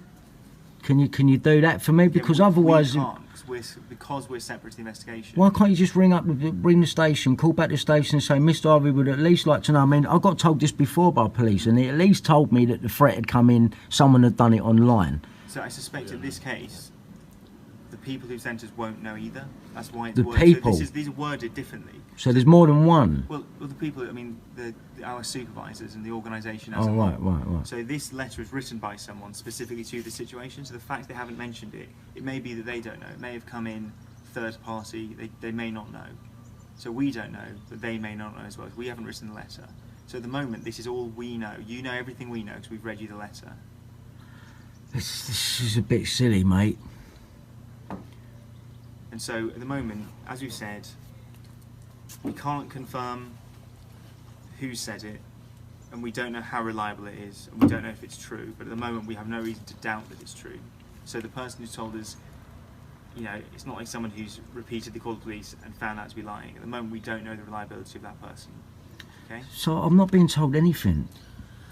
Can you do that for me? Because otherwise, we can't, because we're separate to the investigation. Why can't you just ring the station, call back the station, and say, Mr. Harvey would at least like to know? I mean, I got told this before by police, and they at least told me that the threat had come in. Someone had done it online. So I suspect in this case, the people who sent us won't know either. That's why it's the worded. people. So these are worded differently. So there's more than one. Well, the people. I mean, our supervisors and the organisation a as whole. Right. So this letter is written by someone specifically to the situation. So the fact they haven't mentioned it, it may be that they don't know. It may have come in third party. They may not know. So we don't know, but they may not know as well. We haven't written the letter. So at the moment, this is all we know. You know everything we know because we've read you the letter. This is a bit silly, mate. And so at the moment, as we've said, we can't confirm who said it, and we don't know how reliable it is, and we don't know if it's true, but at the moment we have no reason to doubt that it's true. So the person who's told us, you know, it's not like someone who's repeatedly called the police and found out to be lying. At the moment we don't know the reliability of that person. Okay? So I'm not being told anything.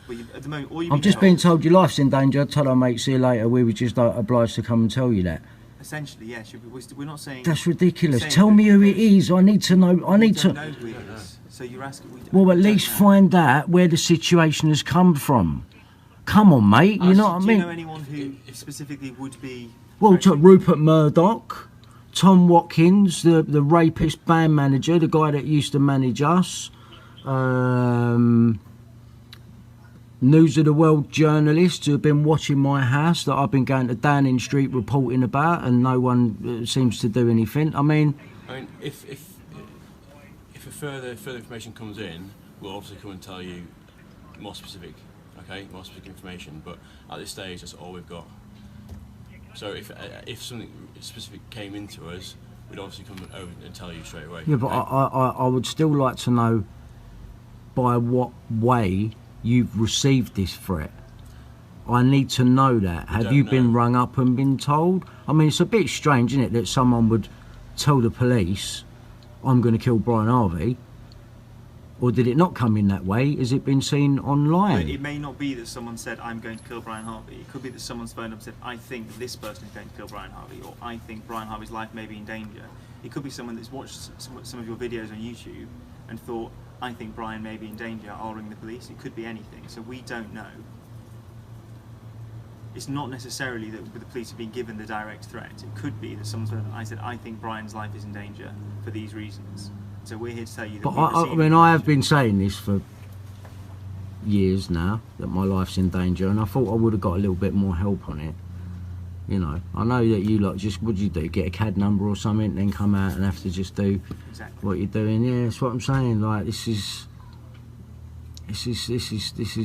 Well, at the moment, all you've I'm just being told your life's in danger. Tell her, mate, see you later. We were just obliged to come and tell you that. Essentially, yes. We're not saying... That's ridiculous. Tell me who it is. I need to know. I need to... We don't know who it is. So you're asking... Well, at least find out where the situation has come from. Come on, mate. You know what I mean? Do you know anyone who specifically would be... Well, Rupert Murdoch, Tom Watkins, the rapist band manager, the guy that used to manage us, News of the World journalists who have been watching my house that I've been going to Downing Street reporting about, and no one seems to do anything. I mean, if a further information comes in, we'll obviously come and tell you more specific information. But at this stage, that's all we've got. So if something specific came into us, we'd obviously come over and tell you straight away. Yeah, but I would still like to know by what way you've received this threat. I need to know that. Have you been rung up and been told? I mean, it's a bit strange, isn't it, that someone would tell the police, I'm going to kill Brian Harvey, or did it not come in that way? Has it been seen online? It may not be that someone said, I'm going to kill Brian Harvey. It could be that someone's phoned up and said, I think this person is going to kill Brian Harvey, or I think Brian Harvey's life may be in danger. It could be someone that's watched some of your videos on YouTube and thought, I think Brian may be in danger, I'll ring the police. It could be anything, so we don't know. It's not necessarily that the police have been given the direct threat. It could be that someone's said, I think Brian's life is in danger for these reasons. So we're here to tell you that. But I mean, I have been saying this for years now, that my life's in danger, and I thought I would have got a little bit more help on it. You know, I know that you lot just, what do you do, get a CAD number or something, then come out and have to just do what you're doing. Yeah, that's what I'm saying. Like, this is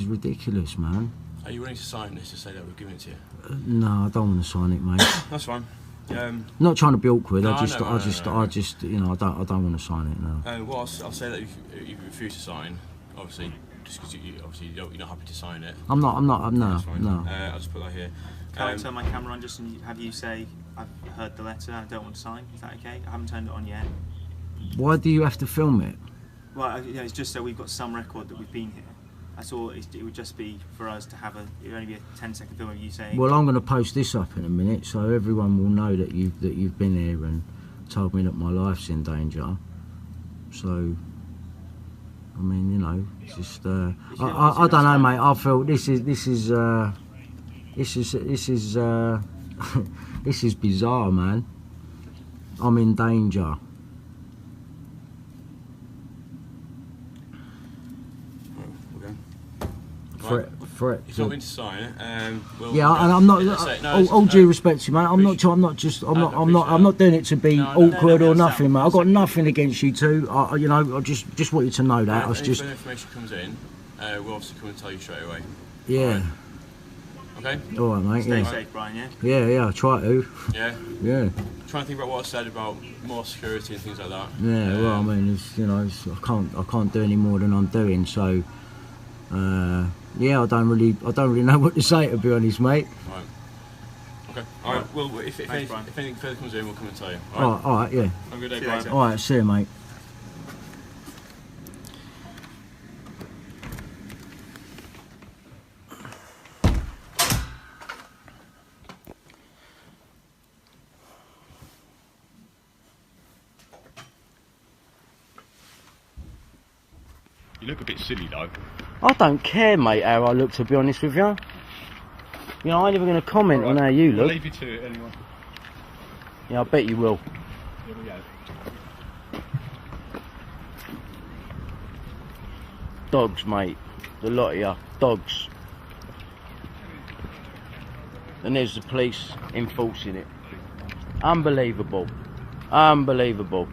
ridiculous, man. Are you willing to sign this to say that we've given it to you? No, I don't want to sign it, mate. That's fine. Not trying to be awkward. No, I just, you know, I don't want to sign it. No. Well, I'll say that you refuse to sign, obviously, just because you're not happy to sign it. I'm not. No. I'll just put that here. Can I turn my camera on just and have you say, I've heard the letter, I don't want to sign? Is that okay? I haven't turned it on yet. Why do you have to film it? Well, it's just so we've got some record that we've been here. That's all. It would just be for us to have a. It would only be a 10-second film of you saying. Well, I'm going to post this up in a minute, so everyone will know that you've been here and told me that my life's in danger. So, I mean, you know, it's just. I don't know, mate. I feel this is this is bizarre, man. I'm in danger. For it. It's not been to sign it. Yeah, and I'm not. All due respect to you, mate. I'm not doing it to be awkward or nothing, mate. I've got nothing against you two. You know, I just want you to know that. If further information comes in, we'll obviously come and tell you straight away. Yeah. Okay. All right, mate. Stay safe, Brian. Yeah. Yeah. I try to. Yeah. Yeah. Trying to think about what I said about more security and things like that. Yeah. Well, I mean, it's, you know, I can't do any more than I'm doing. So. Yeah, I don't really know what to say, to be honest, mate. Right. Okay. All right. Well, if anything further comes in, we'll come and tell you. All right. Yeah. Have a good day, Brian. All right. See you, mate. You look a bit silly, though. I don't care, mate, how I look, to be honest with you. You know, I ain't even going to comment on how you look. I'll leave you to it anyway. Yeah, I bet you will. Here we go. Dogs, mate. The lot of you. Dogs. And there's the police enforcing it. Unbelievable. Unbelievable.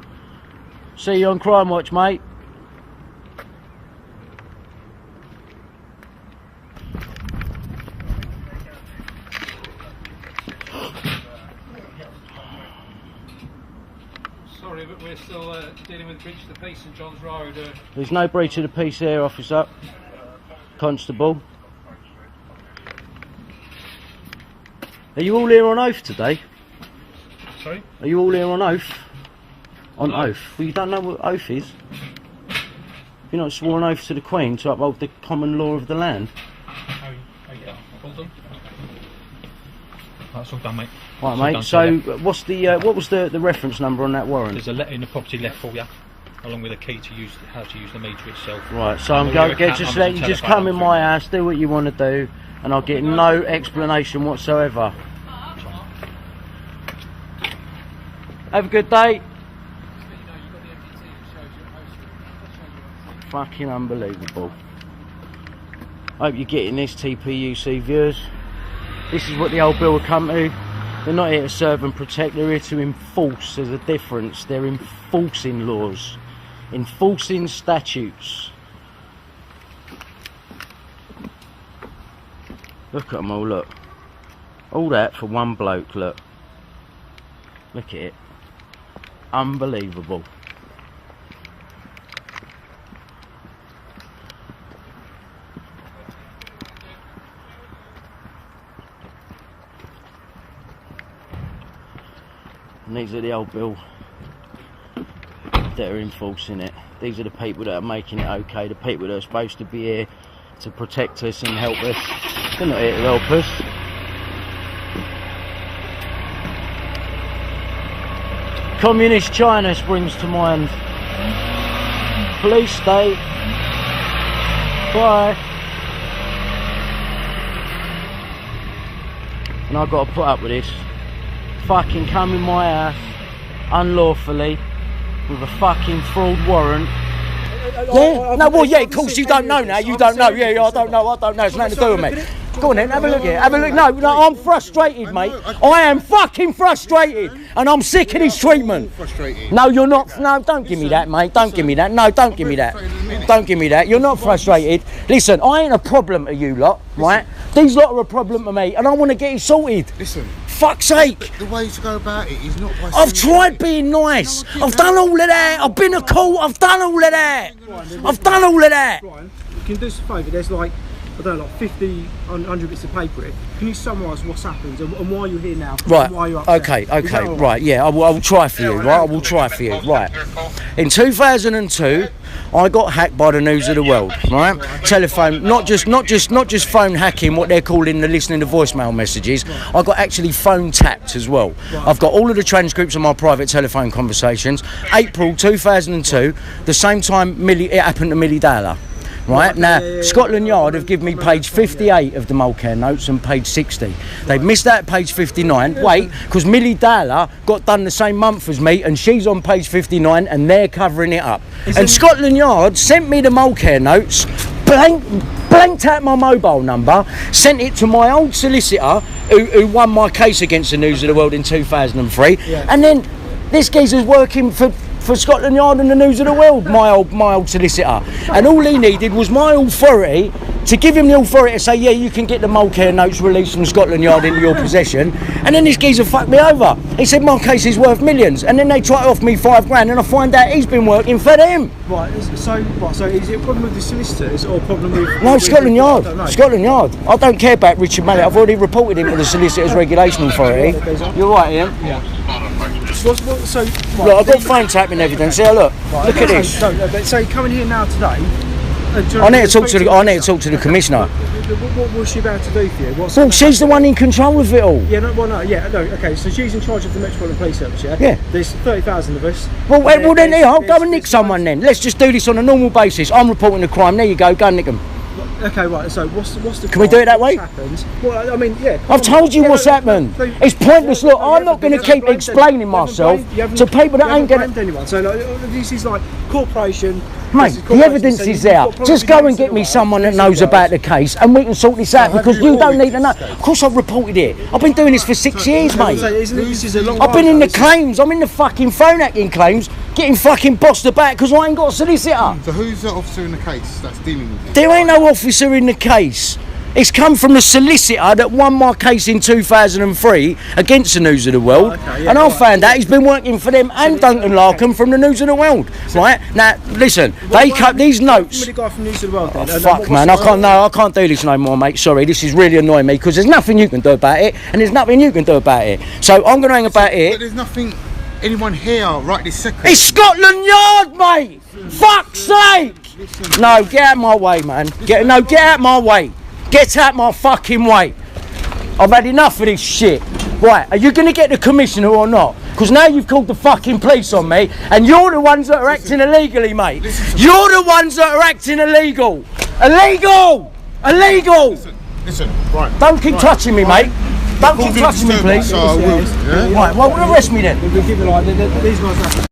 See you on Crime Watch, mate. Sorry, but we're still dealing with breach of the peace in Johns Road. There's no breach of the peace here, officer. Constable. Are you all here on oath today? Sorry? Are you all here on oath? On No. oath? Well, you don't know what oath is? You're not sworn oath to the Queen to uphold the common law of the land? Oh, yeah. All done? That's all done, mate. Right, That's all mate. done, So, yeah. what's the what was the reference number on that warrant? There's a letter in the property left for you, along with a key to use how to use the meter itself. Right. So I'm going to just let you just come in my house, do what you want to do, and I'll get no explanation whatsoever. Have a good day. Fucking unbelievable. Hope you're getting this, TPUC viewers. This is what the old bill will come to. They're not here to serve and protect, they're here to enforce. There's a difference. They're enforcing laws, enforcing statutes. Look at them all, look. All that for one bloke, look. Look at it. Unbelievable. And these are the old bill that are enforcing it. These are the people that are making it okay, the people that are supposed to be here to protect us and help us. They're not here to help us. Communist China springs to mind. Police state. Bye. And I've got to put up with this. Fucking come in my house unlawfully with a fucking fraud warrant. Yeah? No, well, yeah, of course you don't know now. You don't know. Yeah, I don't know. It's nothing to do with me. Go on then, have a look here. Have a look. No, I'm frustrated, mate. I am fucking frustrated, and I'm sick of this treatment. No, you're not. No, don't give me that, mate. Don't give me that. No, don't give me that. Don't give me that. You're not frustrated. Listen, I ain't a problem to you lot, right? These lot are a problem to me, and I want to get it sorted. Listen. Fuck's sake! The way to go about it is not by... I've tried being nice. I've done all of that. I've been to court. I've done all of that. I've done all of that. Brian, you can do us a favour. There's like I don't know, like 50, 100 bits of paper here. Can you summarise what's happened and why you're here now? Right. And why you're upset? Okay. Right. Yeah. I will try for you. Right. I will try for you. Right. In 2002, I got hacked by the News of the World. Right. Telephone. Not just phone hacking. What they're calling the listening to voicemail messages. I got actually phone tapped as well. I've got all of the transcripts of my private telephone conversations. April 2002, the same time it happened to Millie Dowler. Right, now, Scotland Yard have given me page 58 of the Mulcair notes and page 60. They've missed out page 59. Wait, because Millie Dowler got done the same month as me and she's on page 59 and they're covering it up. And Scotland Yard sent me the Mulcair notes, blanked out my mobile number, sent it to my old solicitor who won my case against the News of the World in 2003. And then this geezer's working for Scotland Yard and the News of the World, my old solicitor, and all he needed was my authority to give him the authority to say, yeah, you can get the Mulcair notes released from Scotland Yard into your possession. And then this geezer fucked me over. He said my case is worth millions, and then they try to offer me $5 grand, and I find out he's been working for them. Right. So is it a problem with the solicitors or a problem with? No, Scotland Yard. Scotland Yard. I don't care about Richard Mallett. I've already reported him to the Solicitors Regulation Authority. You're right, Ian. Yeah. Look, I've got phone tapping evidence. Yeah, look at this. So coming here now today. I need to talk to the Commissioner. What was she about to do for you? Well, she's the one in control of it all. Yeah, okay, so she's in charge of the Metropolitan Police Service, yeah? Yeah. There's 30,000 of us. Well, then I'll go and nick someone then. Let's just do this on a normal basis. I'm reporting the crime. There you go and nick them. Okay, right, so what's the... Can we do it that way? Well, I mean, yeah. I've told you what's happened. It's pointless. Look, I'm not going to keep explaining myself to people that ain't going to... anyone. So this is like corporation... Mate, the evidence is there. Just go and get me someone that knows about the case and we can sort this out because you don't need to know. Of course I've reported it. I've been doing this for 6 years, mate. I've been in the claims. I'm in the fucking phone hacking claims, getting fucking bossed about because I ain't got a solicitor. So who's the officer in the case that's dealing with it? There ain't no officer in the case. It's come from the solicitor that won my case in 2003 against the News of the World, and I found out he's been working for them and Duncan Larkham from the News of the World. Right now, listen, they cut these notes. The guy from News of the World. Oh, fuck, man, I can't do this no more, mate. Sorry, this is really annoying me because there's nothing you can do about it, and there's nothing you can do about it. So I'm going to hang about it. But there's nothing anyone here right this second. It's Scotland Yard, mate. Fuck's sake! No, get out my way, man. Get out my way. Get out my fucking way. I've had enough of this shit. Right, are you going to get the Commissioner or not? Because now you've called the fucking police on me and you're the ones that are acting illegally, mate. You're the ones that are acting illegal. Illegal! Listen, right. Don't keep touching me, mate. Don't keep touching me, please. So I will, yeah? Right, well, arrest me then. We'll give it like these guys.